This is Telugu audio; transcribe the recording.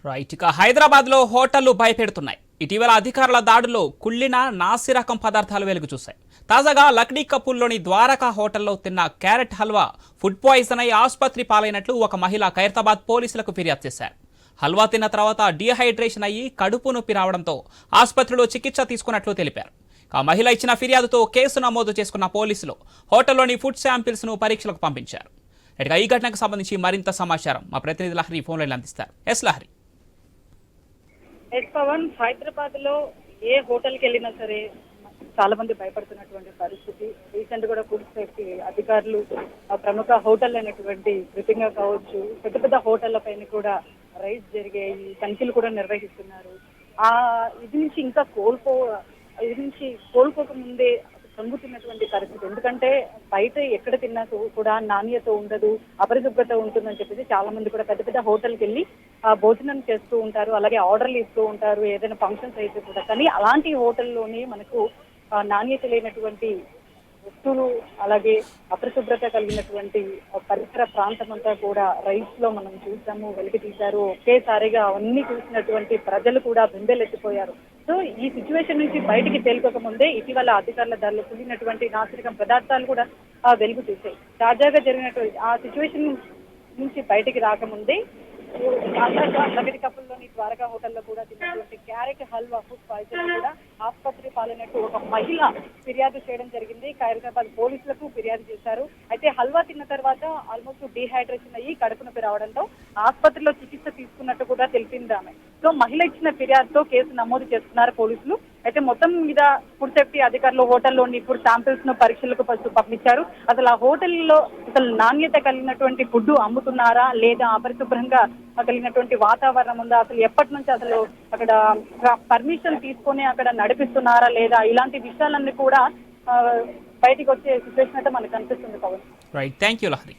రైట్. ఇక హైదరాబాద్ లో హోటళ్లు భయపెడుతున్నాయి. ఇటీవల అధికారుల దాడుల్లో కుళ్ళిన నాసి రకం పదార్థాలు వెలుగు చూశాయి. తాజాగా లక్డీ కపూర్లోని ద్వారకా హోటల్లో తిన్న క్యారెట్ హల్వా ఫుడ్ పాయిజన్ అయి ఆసుపత్రి పాలైనట్లు ఒక మహిళ ఖైరతాబాద్ పోలీసులకు ఫిర్యాదు చేశారు. హల్వా తిన్న తర్వాత డీహైడ్రేషన్ అయ్యి కడుపు నొప్పి రావడంతో ఆసుపత్రిలో చికిత్స తీసుకున్నట్లు తెలిపారు. ఆ మహిళ ఇచ్చిన ఫిర్యాదుతో కేసు నమోదు చేసుకున్న పోలీసులు హోటల్లోని ఫుడ్ శాంపిల్స్ ను పరీక్షలకు పంపించారు. ఈ ఘటనకు సంబంధించి మరింత సమాచారం మా ప్రతినిధి లహరి ఫోన్ లైన్ అందిస్తారు. ఎస్ లహరి. పవన్, హైదరాబాద్ లో ఏ హోటల్ కి వెళ్ళినా సరే చాలా మంది భయపడుతున్నటువంటి పరిస్థితి. రీసెంట్ కూడా ఫుడ్ సేఫ్టీ అధికారులు ప్రముఖ హోటల్ అయినటువంటి కృతిగా కావచ్చు, పెద్ద పెద్ద హోటళ్ల పైన కూడా రైడ్స్ జరిగాయి, తనిఖీలు కూడా నిర్వహిస్తున్నారు. ఇది నుంచి కోలుకోక ముందే సంగుతున్నటువంటి పరిస్థితి. ఎందుకంటే బయట ఎక్కడ తిన్నా కూడా నాణ్యత ఉండదు, అపరిశుభ్రత ఉంటుందని చెప్పేసి చాలా మంది కూడా పెద్ద పెద్ద హోటల్కి వెళ్ళి భోజనం చేస్తూ ఉంటారు, అలాగే ఆర్డర్లు ఇస్తూ ఉంటారు ఏదైనా ఫంక్షన్స్ అయితే కూడా. కానీ అలాంటి హోటల్లోనే మనకు నాణ్యత లేనటువంటి వస్తువులు, అలాగే అపరిశుభ్రత కలిగినటువంటి పరిసర ప్రాంతం అంతా కూడా రైస్ లో మనం చూసాము, వెలికి తీశారు. ఒకేసారిగా అవన్నీ చూసినటువంటి ప్రజలు కూడా బెంబేలెత్తిపోయారు. సో ఈ సిచ్యువేషన్ నుంచి బయటికి తేలుకోక ముందే ఇటీవల అధికారుల దారిలో కుళ్ళినటువంటి నాసిరకం పదార్థాలు కూడా వెలుగు తీశాయి. తాజాగా జరిగినటువంటి ఆ సిచ్యువేషన్ నుంచి బయటికి రాకముందే లగడి కప్పుల్లోని ద్వారకా హోటల్లో కూడా తిన్నటువంటి క్యారెట్ హల్వా ఫుడ్ పాయిజన్ కూడా ఆసుపత్రి పాలైనట్టు ఒక మహిళ ఫిర్యాదు చేయడం జరిగింది. ఖైరతాబాద్ పోలీసులకు ఫిర్యాదు చేశారు. అయితే హల్వా తిన్న తర్వాత ఆల్మోస్ట్ డీహైడ్రేషన్ అయ్యి కడుపు నొప్పి రావడంతో ఆసుపత్రిలో చికిత్స తీసుకున్నట్టు కూడా తెలిపింది ఆమె. సో మహిళ ఇచ్చిన ఫిర్యాదుతో కేసు నమోదు చేస్తున్నారు పోలీసులు. అయితే మొత్తం మీద ఫుడ్ సేఫ్టీ అధికారులు హోటల్లోని ఫుడ్ శాంపిల్స్ ను పరీక్షలకు పంపించారు. అసలు ఆ హోటల్లో అసలు నాణ్యత కలిగినటువంటి ఫుడ్ అమ్ముతున్నారా లేదా, అపరిశుభ్రంగా కలిగినటువంటి వాతావరణం ఉందా, అసలు ఎప్పటి నుంచి అసలు అక్కడ పర్మిషన్ తీసుకొని అక్కడ నడిపిస్తున్నారా లేదా, ఇలాంటి విషయాలన్నీ కూడా బయటికి వచ్చే సిచ్యువేషన్ అయితే మనకు కనిపిస్తుంది. Pavan. Right, thank you Lahari.